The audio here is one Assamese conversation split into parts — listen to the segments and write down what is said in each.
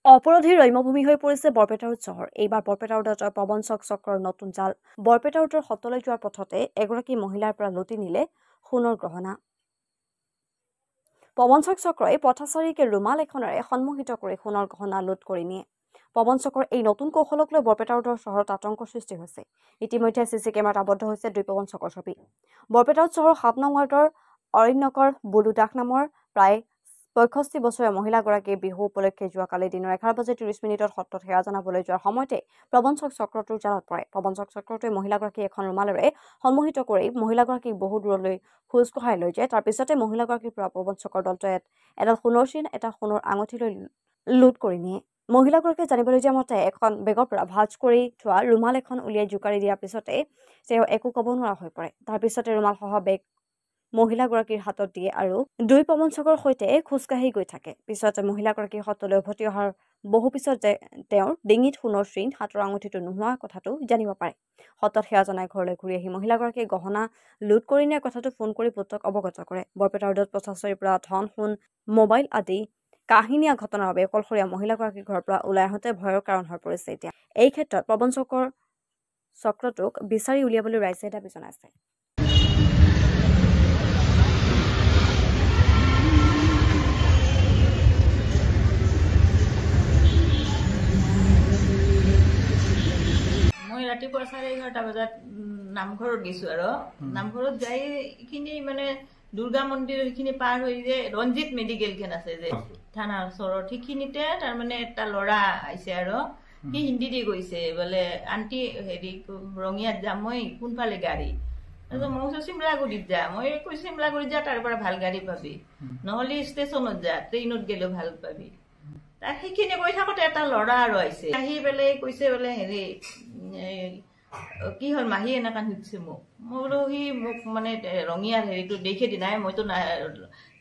অপৰাধীৰ ৰম্যভূমি হৈ পৰিছে বৰপেটা ৰোড চহৰ। এইবাৰ বৰপেটা ৰোডত প্ৰবঞ্চক চক্ৰৰ নতুন জাল। বৰপেটা ৰোডৰ সতলৈ যোৱাৰ পথতে এগৰাকী মহিলাৰ পৰা লুটি নিলে সোণৰ গহনা। প্ৰবঞ্চক চক্ৰই পথচাৰীকে ৰুমাল এখনেৰে সন্মোহিত কৰি সোণৰ গহনা লুট কৰি নিয়ে। প্ৰবঞ্চকৰ এই নতুন কৌশলক লৈ বৰপেটা ৰোডৰ চহৰত আতংকৰ সৃষ্টি হৈছে। ইতিমধ্যে চিচি কেমেৰাত আবদ্ধ হৈছে দুই প্ৰবঞ্চকৰ ছবি। বৰপেটা ৰোড চহৰৰ ৭ নং ৱাৰ্ডৰ অৰণ্যকৰ বুলু দাস নামৰ প্ৰায় ৬৫ বছৰীয়া মহিলাগৰাকীৰ বিহু উপলক্ষে যোৱাকালি দিনৰ 11:30 সত্ৰত সেৱা জনাবলৈ যোৱাৰ সময়তে প্ৰবঞ্চক চক্ৰটোৰ জালত পৰে। প্ৰবঞ্চক চক্ৰটোৱে মহিলাগৰাকীক এখন ৰুমালেৰে সন্মোহিত কৰি মহিলাগৰাকীক বহু দূৰলৈ খোজ কঢ়াই লৈ যায়। তাৰ পিছতে মহিলাগৰাকীৰ পৰা প্ৰবঞ্চকৰ দলটোৱে এডাল সোণৰ চেইন, এটা সোণৰ আঙুঠি লৈ লুট কৰি নিয়ে। মহিলাগৰাকীয়ে জানিবলগীয়া মতে এখন বেগৰ পৰা ভাঁজ কৰি থোৱা ৰুমাল এখন উলিয়াই জোকাৰি দিয়াৰ পিছতে তেওঁ একো ক'ব নোৱাৰা হৈ পৰে। তাৰ পিছতে ৰুমালসহ বেগ মহিলাগৰাকীৰ হাতত দিয়ে আৰু দুই প্ৰবঞ্চকৰ সৈতে খোজকাঢ়ি গৈ থাকে। পিছত মহিলাগৰাকীৰ সতলৈ উভতি অহাৰ বহু পিছত তেওঁৰ ডিঙিত সোণৰ চেইন, হাতৰ আঙুঠিটো নোহোৱা কথাটো জানিব পাৰে। সতত সেৱা জনাই ঘৰলৈ ঘূৰি আহি মহিলাগৰাকীয়ে গহনা লুট কৰি নিয়াৰ কথাটো ফোন কৰি পুত্ৰক অৱগত কৰে। বৰপেটা ৰোডত পথচাৰীৰ পৰা ধন, সোণ, মোবাইল আদি কাহিনীয়া ঘটনাৰ বাবে অকলশৰীয়া মহিলাগৰাকীৰ ঘৰৰ পৰা ওলাই আহোঁতে ভয়ৰ কাৰণ হৈ পৰিছে। এতিয়া এই ক্ষেত্ৰত প্ৰবঞ্চকৰ চক্ৰটোক বিচাৰি উলিয়াবলৈ ৰাইজে দাবী জনাইছে। ৰাতিপুৱা 11:30 বজাত নামঘৰত গৈছো আৰু নামঘৰত যাই এইখিনি মানে দুৰ্গা মন্দিৰৰ এইখিনি পাৰ হৈ যে ৰঞ্জিত মেডিকেল খন আছে যে থানাৰ ওচৰত, সেইখিনিতে তাৰমানে এটা ল'ৰা আহিছে আৰু সি হিন্দী দি কৈছে বোলে আন্টি হেৰি ৰঙিয়াত যাম, মই কোনফালে গাড়ী? তাৰপিছত মই কৈছো চিমলাগুৰিত যা। মই কৈছো চিমলাগুৰিত যা, তাৰ পৰা ভাল গাড়ী পাবি, নহলে ষ্টেচনত যা, ট্ৰেইনত গেলেও ভাল পাবি। তাক সেইখিনি কৈ থাকোতে এটা ল'ৰা আৰু আহিছে, আহি পেলাই কৈছে বোলে হেৰি কি হ'ল মাহী এনেকা সুধিছে মোক। মই বোলো সি মোক মানে ৰঙিয়াৰ হেৰিটো দেখি দি নাই, মইতো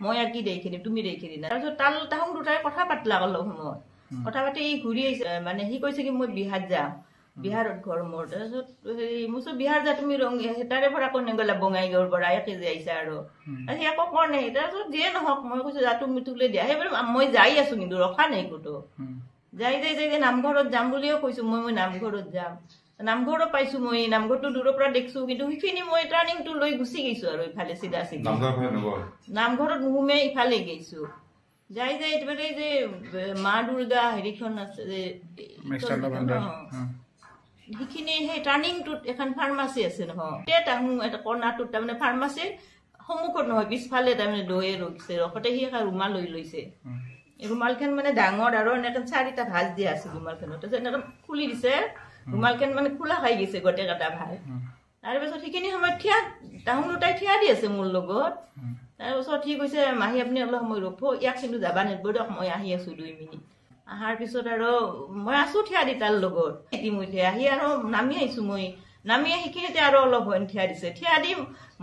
মই আৰু কি দেখি দিম, তুমি দেখি দি নাই। তাৰপিছত তাহোন দুটাই কথা পাতলা অলপ সময়, কথা পাতি ঘূৰি আহিছে। মানে সি কৈছে কি মই বিহাৰ যাম, বিহাৰত ঘৰ মোৰ। তাৰপিছত হেৰি মই বিহাৰ যা, তুমি তাৰে পৰা কোনে গলা? বঙাইগাঁৱৰ পৰা একে যে আহিছা আৰু সি একো কোৱা নাই। তাৰপিছত যিয়ে নহওক মই কৈছো যা তুমি তোলে দিয়া। সেইবাৰ মই যাই আছো কিন্তু ৰখা নাই ক'তো। যাই নামঘৰত যাম বুলিও কৈছো, মই নামঘৰত যাম। নামঘৰত পাইছো, মই নামঘৰটো দূৰৰ পৰা দেখিছো, কিন্তু সেইখিনি মই টাৰ্ণিংটো লৈ গুচি গৈছো আৰু ইফালে চিধা নামঘৰত নুসুমে ইফালে গৈছো। যাই মানে যে মা দুৰ্গা হেৰিখন আছে যে সেইখিনি, সেই টাৰ্ণিংটোত এখন ফাৰ্মাচী আছে নহয়, এটা কৰ্ণাৰটোত তাৰমানে ফাৰ্মাচীৰ সন্মুখত নহয় পিছফালে তাৰমানে দৈয়ে ৰখিছে। ৰখতে সি এখন ৰুমাল লৈ লৈছে। ৰুমালখন মানে ডাঙৰ আৰু এনেকে 4টা ভাঁজ দিয়া আছে ৰুমালখনত। তাৰপিছত এনেকে খুলি দিছে, ৰুমালখন মানে খোলা খাই গৈছে গোটেই কেইটা ভাঁজ। তাৰপিছত সেইখিনি সময়ত তাহোন দুটাই থিয়া দি আছে মোৰ লগত। তাৰপিছত সি কৈছে মাহী আপুনি অলপ সময় ৰ'ব, ইয়াক কিন্তু যাবা নিদিব দিয়ক, মই আহি আছো 2 মিনিট। অহাৰ পিছত আৰু মই আছো থিয়া দি তাৰ লগত। ইতিমধ্যে আহি আৰু নামি আহিছো, মই নামি সেইখিনিতে আৰু অলপ ভয় থিয়া দিছে। থিয়া দি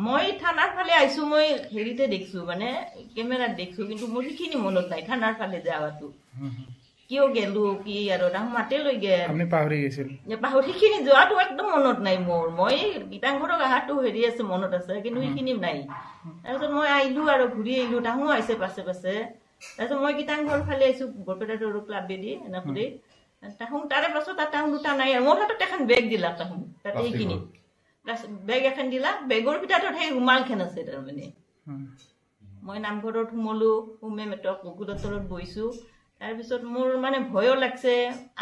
মই থানাৰ ফালে আহিছো, মই হেৰিতে দেখিছো মানে কেমেৰাত দেখিছো, কিন্তু মোৰ সেইখিনি মনত নাই থানাৰ ফালে যাৱাটো। কিয় গেলো কি আৰু তাহোন মাতে লৈ গেল, পাহৰি গৈছিল। সেইখিনি যোৱাটো একদম মনত নাই মোৰ। মই গীতাংঘৰক অহাটো হেৰি আছে মনত আছে, কিন্তু সেইখিনি নাই। তাৰপিছত মই আহিলো আৰু ঘূৰি আহিলো, তাহোন আহিছে পাছে পাছে। তাৰপিছত মই গীতাংঘৰ ফালে আহিছো, বৰপেটা ক্লাবেদি এনেকৈ তাহোন। তাৰে পাছত তাহোন দুটা নাই আৰু মোৰ হাতত এখন বেগ দিলা তাহোন তাতে সেইখিনিত বেগ এখন দিলা। বেগৰ ভিতৰত সেই ৰুমালখন আছে। তাৰমানে মই নামঘৰত সোমালো, সোমে কুকুৰৰ তলত বহিছো। তাৰপিছত মোৰ মানে ভয়ো লাগছে,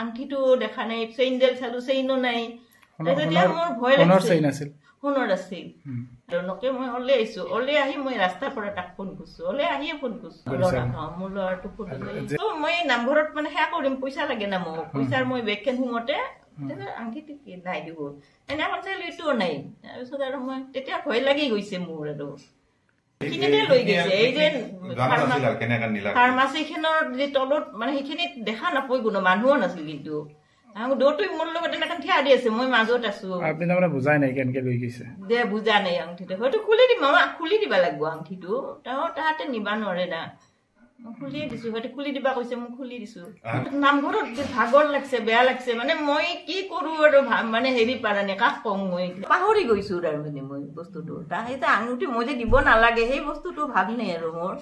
আংঠিটো দেখা নাই, চেইনডাল চালো চেইনো নাই। তেতিয়া মোৰ ভয় লাগিছে, সোণৰ আছিল। নকে মই ওলাই আহিছো, ওলাই আহি মই ৰাস্তাৰ পৰা তাক ফোন কৰিছো, ওলাই আহিয়ে ফোন কৰিছো মোৰ ল'ৰাটো ফোন। মই নামঘৰত মানে সেয়া কৰিম, পইচা লাগে না মোক, পইচাৰ মই বেগখন সোমোতে আংঠিটো নাই দিব এনেখন চাইলো, এইটোও নাই। তাৰপিছত আৰু মই তেতিয়া ভয় লাগি গৈছে মোৰ আৰু লৈ গৈছে। এই যে ফাৰ্মাচী খনৰ যে তলত মানে সেইখিনিত দেখা নাপায় কোনো মানুহো নাছিল, কিন্তু দৌৰটো মোৰ লগত এনেখন থিয়া দি আছে, মই মাজত আছো। বুজাই নাই কেনেকে লৈ গৈছে দে বুজা নাই। আংঠিটো হয়তো খুলি দিম, খুলি দিবা লাগিব আংঠিটো, তাহাঁতে নিবা নোৱাৰে না। খুলিয়ে দিছো সিহঁতে খুলি দিবা কৈছে মোক খুলি দিছো নামঘৰত যে ভাগৰ লাগছে বেয়া লাগছে মানে মই কি কৰো আৰু মানে হেৰি পাৰা নাই কাক কওঁ মই পাহৰি গৈছো তাৰমানে মই বস্তুটো সেইটো আঙুঠি মই যে দিব নালাগে সেই বস্তুটো ভাবি নাই আৰু মোৰ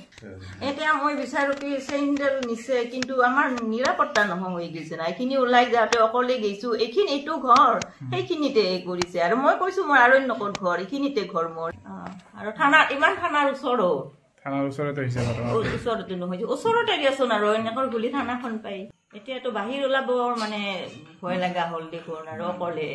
এতিয়া মই বিচাৰো কি চেইনডাল নিছে কিন্তু আমাৰ নিৰাপত্তা নহয় হৈ গৈছে না এইখিনি ওলাই যাওঁতে অকলে গৈছো এইখিনি এইটো ঘৰ সেইখিনিতে কৰিছে আৰু মই কৈছো মোৰ আৰণ্যকৰ ঘৰ এইখিনিতে ঘৰ মোৰ আৰু থানা ইমান থানাৰ ওচৰত থানাৰ ওচৰতে হৈছে ঘটনাটো। ওচৰতে নহয় ওচৰতে দিয়াচোন আৰু এনেকৈ বুলি থানাখন পাই এতিয়াতো বাহিৰ ওলাব মানে ভয় লগা হ'ল দেখোন আৰু অকলে